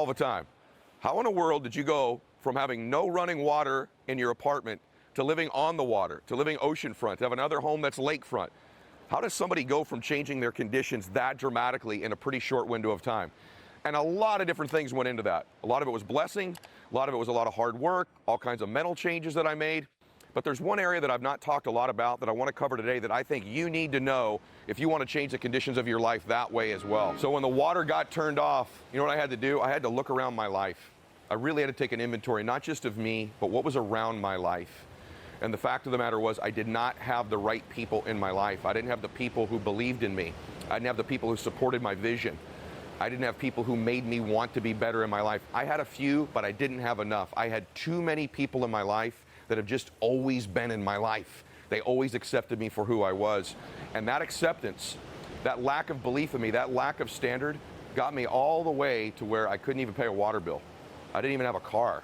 all the time. How in the world did you go from having no running water in your apartment to living on the water, to living oceanfront, to have another home that's lakefront? How does somebody go from changing their conditions that dramatically in a pretty short window of time? And a lot of different things went into that. A lot of it was blessing, a lot of it was a lot of hard work, all kinds of mental changes that I made. But there's one area that I've not talked a lot about that I want to cover today that I think you need to know if you want to change the conditions of your life that way as well. So when the water got turned off, you know what I had to do? I had to look around my life. I really had to take an inventory, not just of me, but what was around my life. And the fact of the matter was I did not have the right people in my life. I didn't have the people who believed in me. I didn't have the people who supported my vision. I didn't have people who made me want to be better in my life. I had a few, but I didn't have enough. I had too many people in my life that have just always been in my life. They always accepted me for who I was. And that acceptance, that lack of belief in me, that lack of standard got me all the way to where I couldn't even pay a water bill. I didn't even have a car,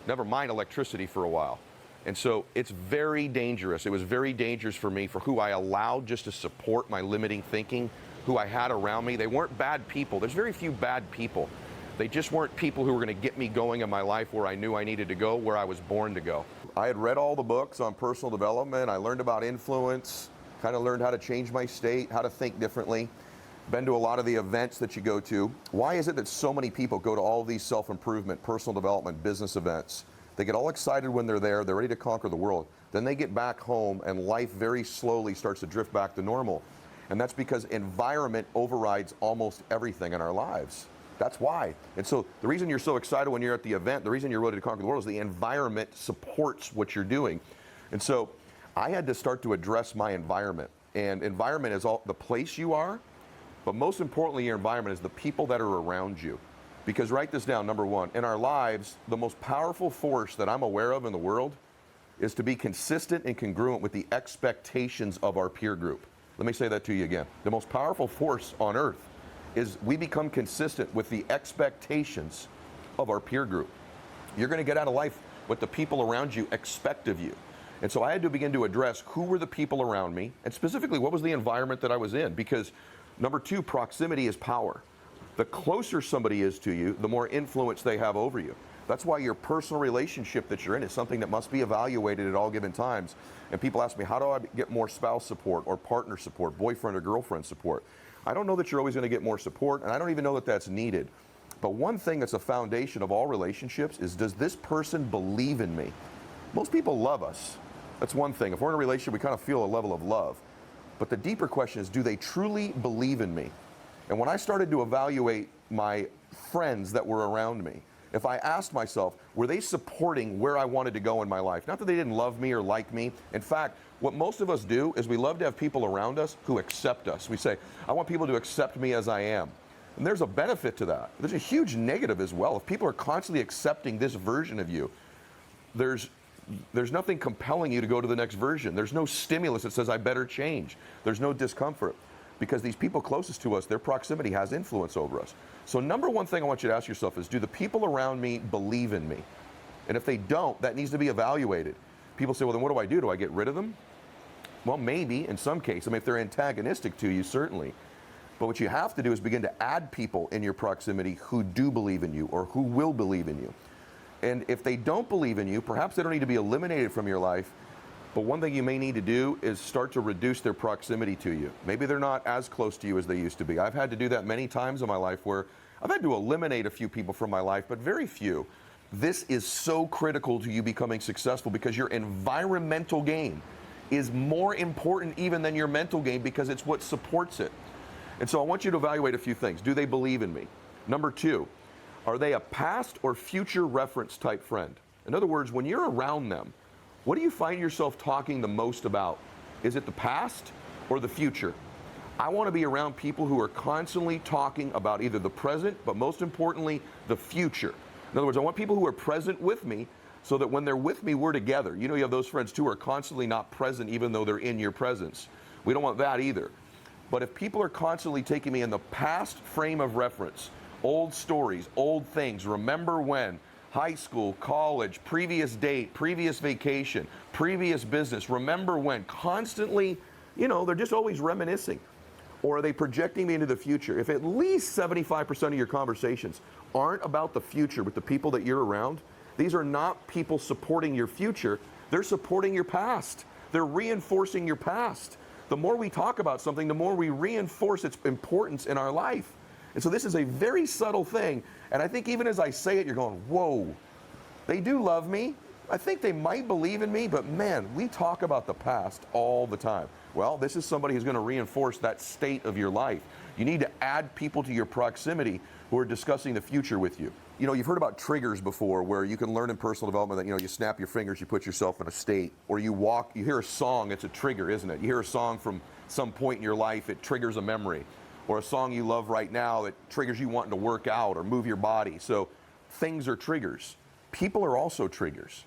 never mind electricity for a while. And so it's very dangerous. It was very dangerous for me for who I allowed just to support my limiting thinking, who I had around me. They weren't bad people. There's very few bad people. They just weren't people who were going to get me going in my life where I knew I needed to go, where I was born to go. I had read all the books on personal development. I learned about influence, kind of learned how to change my state, how to think differently. Been to a lot of the events that you go to. Why is it that so many people go to all these self-improvement, personal development, business events? They get all excited when they're there, they're ready to conquer the world. Then they get back home and life very slowly starts to drift back to normal. And that's because environment overrides almost everything in our lives. That's why. And so the reason you're so excited when you're at the event, the reason you're ready to conquer the world is the environment supports what you're doing. And so I had to start to address my environment. And environment is all the place you are, but most importantly, your environment is the people that are around you. Because write this down, number one, in our lives, the most powerful force that I'm aware of in the world is to be consistent and congruent with the expectations of our peer group. Let me say that to you again. The most powerful force on earth is we become consistent with the expectations of our peer group. You're going to get out of life what the people around you expect of you. And so I had to begin to address who were the people around me, and specifically what was the environment that I was in, because number two, proximity is power. The closer somebody is to you, the more influence they have over you. That's why your personal relationship that you're in is something that must be evaluated at all given times. And people ask me, how do I get more spouse support or partner support, boyfriend or girlfriend support? I don't know that you're always going to get more support, and I don't even know that that's needed. But one thing that's a foundation of all relationships is, does this person believe in me? Most people love us. That's one thing. If we're in a relationship, we kind of feel a level of love. But the deeper question is, do they truly believe in me? And when I started to evaluate my friends that were around me, if I asked myself, were they supporting where I wanted to go in my life? Not that they didn't love me or like me. In fact, what most of us do is we love to have people around us who accept us. We say, I want people to accept me as I am. And there's a benefit to that. There's a huge negative as well. If people are constantly accepting this version of you, there's nothing compelling you to go to the next version. There's no stimulus that says I better change. There's no discomfort. Because these people closest to us, their proximity has influence over us. So number one thing I want you to ask yourself is, do the people around me believe in me? And if they don't, that needs to be evaluated. People say, well, then what do I do? Do I get rid of them? Well, maybe in some cases. I mean, if they're antagonistic to you, certainly. But what you have to do is begin to add people in your proximity who do believe in you or who will believe in you. And if they don't believe in you, perhaps they don't need to be eliminated from your life. But one thing you may need to do is start to reduce their proximity to you. Maybe they're not as close to you as they used to be. I've had to do that many times in my life where I've had to eliminate a few people from my life, but very few. This is so critical to you becoming successful because your environmental game is more important even than your mental game because it's what supports it. And so I want you to evaluate a few things. Do they believe in me? Number two, are they a past or future reference type friend? In other words, when you're around them, what do you find yourself talking the most about? Is it the past or the future? I want to be around people who are constantly talking about either the present, but most importantly, the future. In other words, I want people who are present with me so that when they're with me, we're together. You know, you have those friends too who are constantly not present even though they're in your presence. We don't want that either. But if people are constantly taking me in the past frame of reference, old stories, old things, remember when, high school, college, previous date, previous vacation, previous business, remember when, constantly, you know, they're just always reminiscing. Or are they projecting me into the future? If at least 75% of your conversations aren't about the future with the people that you're around, these are not people supporting your future. They're supporting your past. They're reinforcing your past. The more we talk about something, the more we reinforce its importance in our life. And so this is a very subtle thing. And I think even as I say it, you're going, whoa, they do love me. I think they might believe in me, but man, we talk about the past all the time. Well, this is somebody who's going to reinforce that state of your life. You need to add people to your proximity who are discussing the future with you. You know, you've heard about triggers before where you can learn in personal development that, you know, you snap your fingers, you put yourself in a state, or you walk, you hear a song, it's a trigger, isn't it? You hear a song from some point in your life, it triggers a memory. Or a song you love right now that triggers you wanting to work out or move your body. So things are triggers. People are also triggers.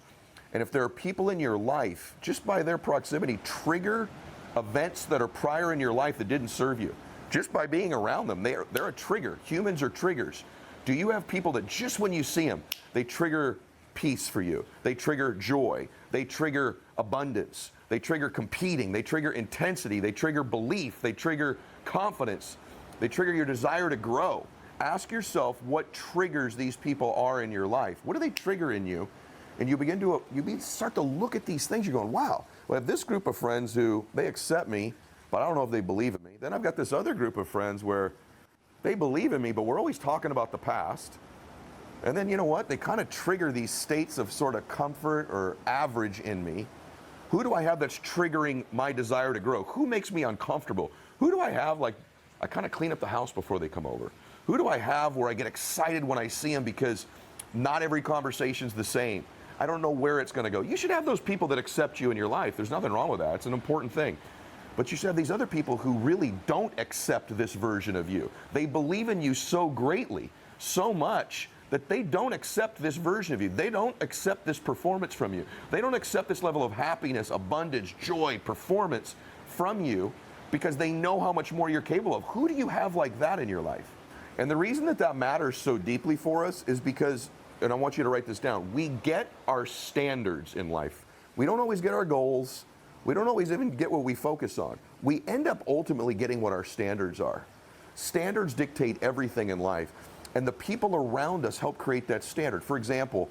And if there are people in your life, just by their proximity, trigger events that are prior in your life that didn't serve you. Just by being around them, they're a trigger. Humans are triggers. Do you have people that just when you see them, they trigger peace for you? They trigger joy. They trigger abundance. They trigger competing. They trigger intensity. They trigger belief. They trigger confidence. They trigger your desire to grow. Ask yourself what triggers these people are in your life. What do they trigger in you? And you start to look at these things. You're going, wow, well, I have this group of friends who they accept me, but I don't know if they believe in me. Then I've got this other group of friends where they believe in me, but we're always talking about the past. And then you know what? They kind of trigger these states of sort of comfort or average in me. Who do I have that's triggering my desire to grow? Who makes me uncomfortable? Who do I have, like, I kind of clean up the house before they come over? Who do I have where I get excited when I see them because not every conversation's the same? I don't know where it's going to go. You should have those people that accept you in your life. There's nothing wrong with that. It's an important thing. But you should have these other people who really don't accept this version of you. They believe in you so greatly, so much, that they don't accept this version of you. They don't accept this performance from you. They don't accept this level of happiness, abundance, joy, performance from you because they know how much more you're capable of. Who do you have like that in your life? And the reason that that matters so deeply for us is because, and I want you to write this down, we get our standards in life. We don't always get our goals. We don't always even get what we focus on. We end up ultimately getting what our standards are. Standards dictate everything in life, and the people around us help create that standard. For example,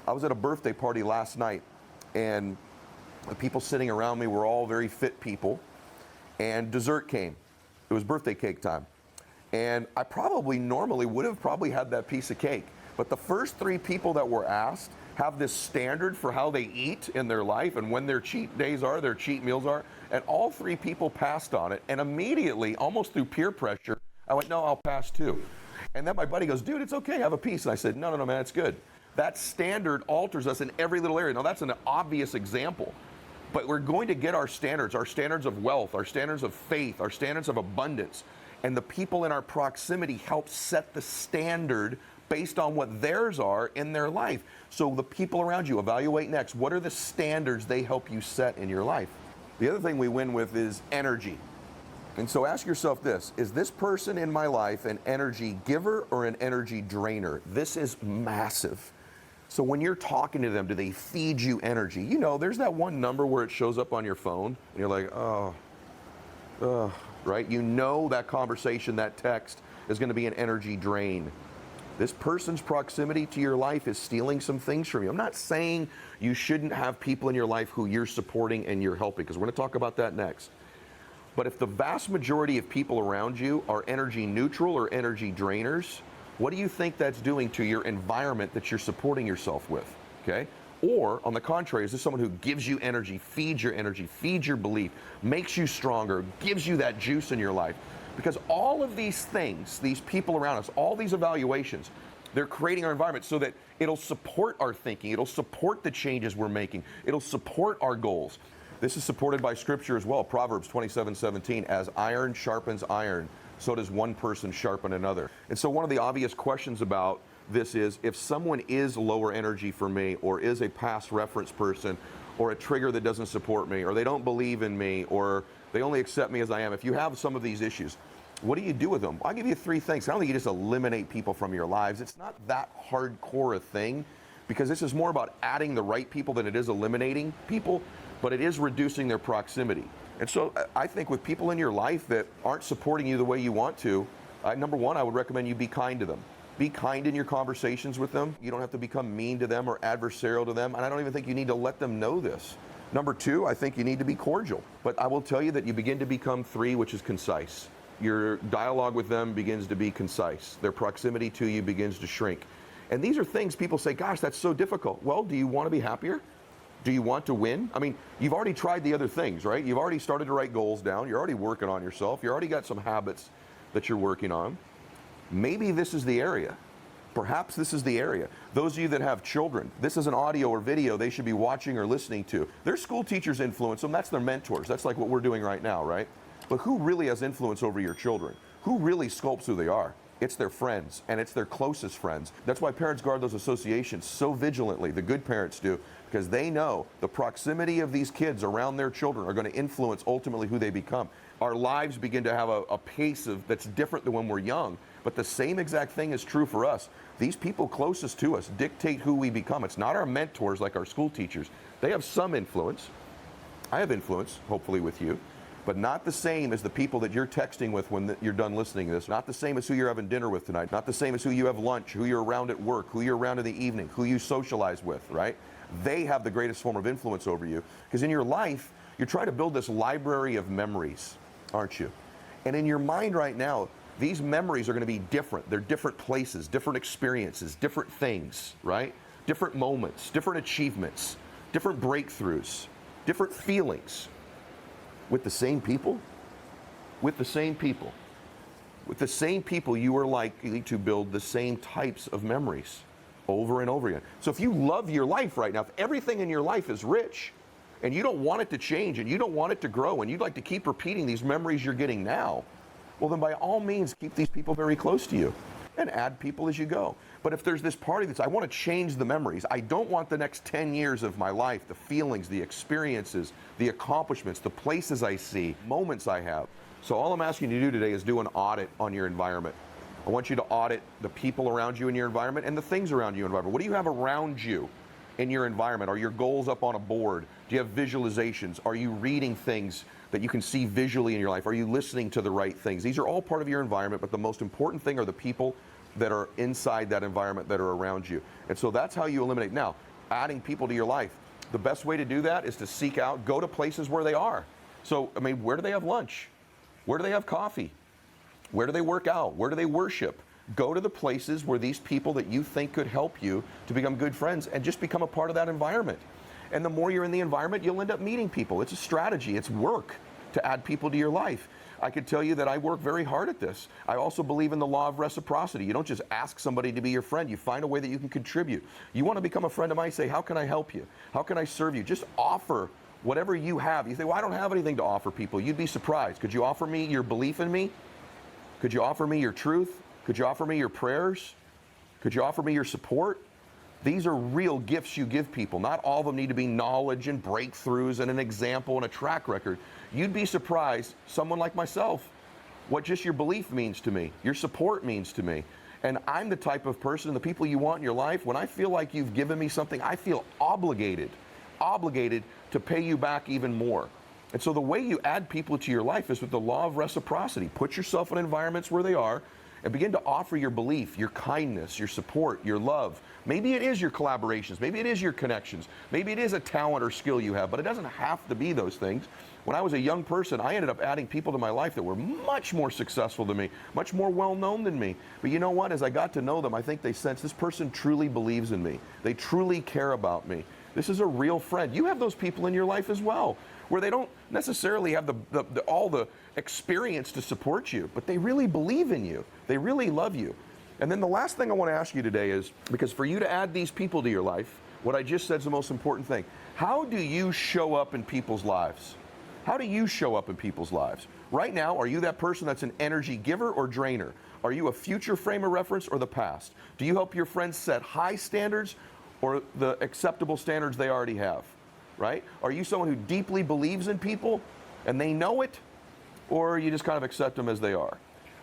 I was at a birthday party last night, and the people sitting around me were all very fit people, and dessert came. It was birthday cake time. And I probably normally would have probably had that piece of cake. But the first three people that were asked have this standard for how they eat in their life and when their cheat days are, their cheat meals are. And all three people passed on it. And immediately, almost through peer pressure, I went, no, I'll pass too. And then my buddy goes, dude, it's okay, have a piece. And I said, no, man, it's good. That standard alters us in every little area. Now, that's an obvious example. But we're going to get our standards of wealth, our standards of faith, our standards of abundance. And the people in our proximity help set the standard based on what theirs are in their life. So the people around you, evaluate next. What are the standards they help you set in your life? The other thing we win with is energy. And so ask yourself this, is this person in my life an energy giver or an energy drainer? This is massive. So when you're talking to them, do they feed you energy? You know, there's that one number where it shows up on your phone, and you're like, right? You know that conversation, that text is going to be an energy drain. This person's proximity to your life is stealing some things from you. I'm not saying you shouldn't have people in your life who you're supporting and you're helping, because we're going to talk about that next. But if the vast majority of people around you are energy neutral or energy drainers, what do you think that's doing to your environment that you're supporting yourself with? Okay? Or, on the contrary, is this someone who gives you energy, feeds your belief, makes you stronger, gives you that juice in your life? Because all of these things, these people around us, all these evaluations, they're creating our environment so that it'll support our thinking, it'll support the changes we're making, it'll support our goals. This is supported by Scripture as well. Proverbs 27:17, as iron sharpens iron, so does one person sharpen another. And so one of the obvious questions about this is, if someone is lower energy for me, or is a past reference person, or a trigger that doesn't support me, or they don't believe in me, or they only accept me as I am, if you have some of these issues, what do you do with them? I'll give you three things. I don't think you just eliminate people from your lives. It's not that hardcore a thing, because this is more about adding the right people than it is eliminating people, but it is reducing their proximity. And so I think with people in your life that aren't supporting you the way you want to, number one, I would recommend you be kind to them. Be kind in your conversations with them. You don't have to become mean to them or adversarial to them. And I don't even think you need to let them know this. Number two, I think you need to be cordial. But I will tell you that you begin to become three, which is concise. Your dialogue with them begins to be concise. Their proximity to you begins to shrink. And these are things people say, gosh, that's so difficult. Well, do you want to be happier? Do you want to win? I mean, you've already tried the other things, right? You've already started to write goals down. You're already working on yourself. You already got some habits that you're working on. Maybe this is the area. Perhaps this is the area. Those of you that have children, this is an audio or video they should be watching or listening to. Their school teachers influence them. That's their mentors. That's like what we're doing right now, right? But who really has influence over your children? Who really sculpts who they are? It's their friends, and it's their closest friends. That's why parents guard those associations so vigilantly, the good parents do, because they know the proximity of these kids around their children are going to influence ultimately who they become. Our lives begin to have a pace that's different than when we're young, but the same exact thing is true for us. These people closest to us dictate who we become. It's not our mentors like our school teachers. They have some influence. I have influence, hopefully with you, but not the same as the people that you're texting with when you're done listening to this. Not the same as who you're having dinner with tonight. Not the same as who you have lunch, who you're around at work, who you're around in the evening, who you socialize with, right? They have the greatest form of influence over you. Because in your life, you're trying to build this library of memories, aren't you? And in your mind right now, these memories are going to be different. They're different places, different experiences, different things, right? Different moments, different achievements, different breakthroughs, different feelings. With the same people? With the same people. With the same people, you are likely to build the same types of memories over and over again. So if you love your life right now, if everything in your life is rich, and you don't want it to change, and you don't want it to grow, and you'd like to keep repeating these memories you're getting now, well then by all means keep these people very close to you and add people as you go. But if there's this party that's, I want to change the memories, I don't want the next 10 years of my life, the feelings, the experiences, the accomplishments, the places I see, moments I have. So all I'm asking you to do today is do an audit on your environment. I want you to audit the people around you in your environment and the things around you in your environment. What do you have around you in your environment? Are your goals up on a board? Do you have visualizations? Are you reading things that you can see visually in your life? Are you listening to the right things? These are all part of your environment, but the most important thing are the people that are inside that environment that are around you. And so that's how you eliminate. Now, adding people to your life. The best way to do that is to seek out, go to places where they are. So, I mean, where do they have lunch? Where do they have coffee? Where do they work out? Where do they worship? Go to the places where these people that you think could help you to become good friends and just become a part of that environment. And the more you're in the environment, you'll end up meeting people. It's a strategy, it's work to add people to your life. I could tell you that I work very hard at this. I also believe in the law of reciprocity. You don't just ask somebody to be your friend. You find a way that you can contribute. You want to become a friend of mine, say, how can I help you? How can I serve you? Just offer whatever you have. You say, well, I don't have anything to offer people. You'd be surprised. Could you offer me your belief in me? Could you offer me your truth? Could you offer me your prayers? Could you offer me your support? These are real gifts you give people. Not all of them need to be knowledge and breakthroughs and an example and a track record. You'd be surprised, someone like myself, what just your belief means to me, your support means to me. And I'm the type of person, the people you want in your life, when I feel like you've given me something, I feel obligated to pay you back even more. And so the way you add people to your life is with the law of reciprocity. Put yourself in environments where they are and begin to offer your belief, your kindness, your support, your love. Maybe it is your collaborations, maybe it is your connections, maybe it is a talent or skill you have, but it doesn't have to be those things. When I was a young person, I ended up adding people to my life that were much more successful than me, much more well-known than me. But you know what? As I got to know them, I think they sensed this person truly believes in me. They truly care about me. This is a real friend. You have those people in your life as well, where they don't necessarily have all the experience to support you, but they really believe in you. They really love you. And then the last thing I want to ask you today is, because for you to add these people to your life, what I just said is the most important thing. How do you show up in people's lives? How do you show up in people's lives? Right now, are you that person that's an energy giver or drainer? Are you a future frame of reference or the past? Do you help your friends set high standards or the acceptable standards they already have? Right? Are you someone who deeply believes in people and they know it, or you just kind of accept them as they are?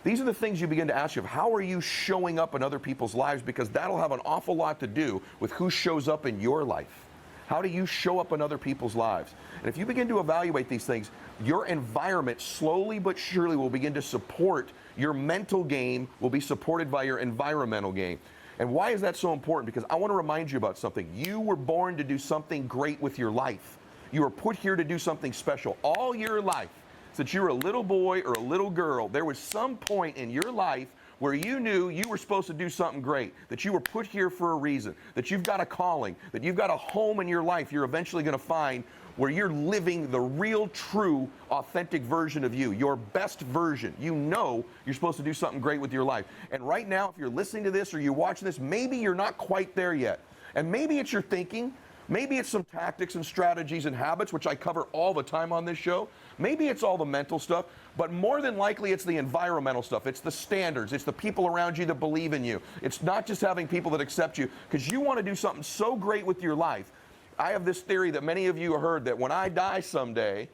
These are the things you begin to ask yourself. How are you showing up in other people's lives? Because that'll have an awful lot to do with who shows up in your life. How do you show up in other people's lives? And if you begin to evaluate these things, your environment slowly but surely will begin to support your mental game, will be supported by your environmental game. And why is that so important? Because I want to remind you about something. You were born to do something great with your life. You were put here to do something special. All your life, since you were a little boy or a little girl, there was some point in your life where you knew you were supposed to do something great, that you were put here for a reason, that you've got a calling, that you've got a home in your life you're eventually going to find where you're living the real, true, authentic version of you, your best version. You know you're supposed to do something great with your life. And right now, if you're listening to this or you're watching this, maybe you're not quite there yet. And maybe it's your thinking. Maybe it's some tactics and strategies and habits, which I cover all the time on this show. Maybe it's all the mental stuff, but more than likely it's the environmental stuff. It's the standards. It's the people around you that believe in you. It's not just having people that accept you, because you want to do something so great with your life. I have this theory that many of you have heard, that when I die someday,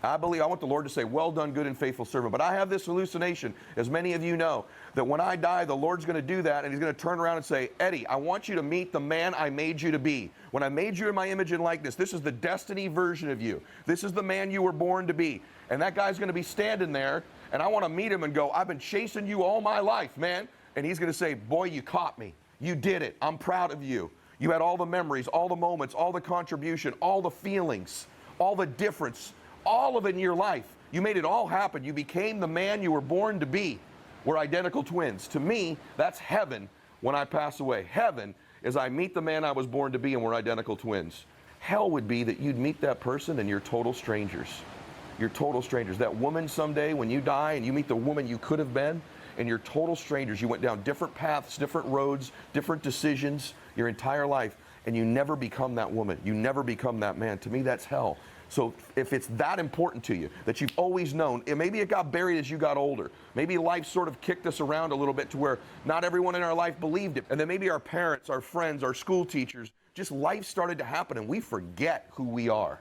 I want the Lord to say, well done, good and faithful servant. But I have this hallucination, as many of you know, that when I die, the Lord's going to do that, and he's going to turn around and say, Eddie, I want you to meet the man I made you to be. When I made you in my image and likeness, this is the destiny version of you. This is the man you were born to be. And that guy's going to be standing there, and I want to meet him and go, I've been chasing you all my life, man. And he's going to say, boy, you caught me. You did it. I'm proud of you. You had all the memories, all the moments, all the contribution, all the feelings, all the difference, all of it in your life. You made it all happen. You became the man you were born to be. We're identical twins. To me, that's heaven when I pass away. Heaven is I meet the man I was born to be, and we're identical twins. Hell would be that you'd meet that person and you're total strangers. You're total strangers. That woman someday, when you die and you meet the woman you could have been, and you're total strangers. You went down different paths, different roads, different decisions your entire life, and you never become that woman. You never become that man. To me, that's hell. So if it's that important to you, that you've always known, and maybe it got buried as you got older. Maybe life sort of kicked us around a little bit to where not everyone in our life believed it. And then maybe our parents, our friends, our school teachers, just life started to happen and we forget who we are.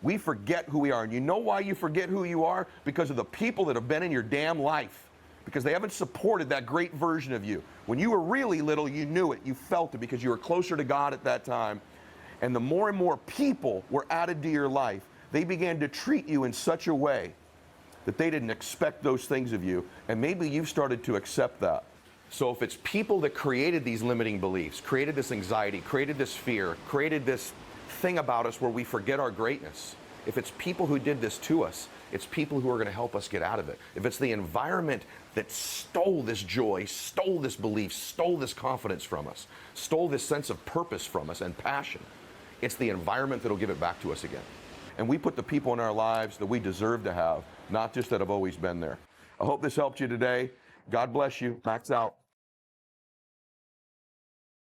We forget who we are. And you know why you forget who you are? Because of the people that have been in your damn life. Because they haven't supported that great version of you. When you were really little, you knew it, you felt it, because you were closer to God at that time. And the more and more people were added to your life, they began to treat you in such a way that they didn't expect those things of you, and maybe you've started to accept that. So if it's people that created these limiting beliefs, created this anxiety, created this fear, created this thing about us where we forget our greatness, if it's people who did this to us, it's people who are going to help us get out of it. If it's the environment that stole this joy, stole this belief, stole this confidence from us, stole this sense of purpose from us and passion, it's the environment that'll give it back to us again. And we put the people in our lives that we deserve to have, not just that have always been there. I hope this helped you today. God bless you. Max out.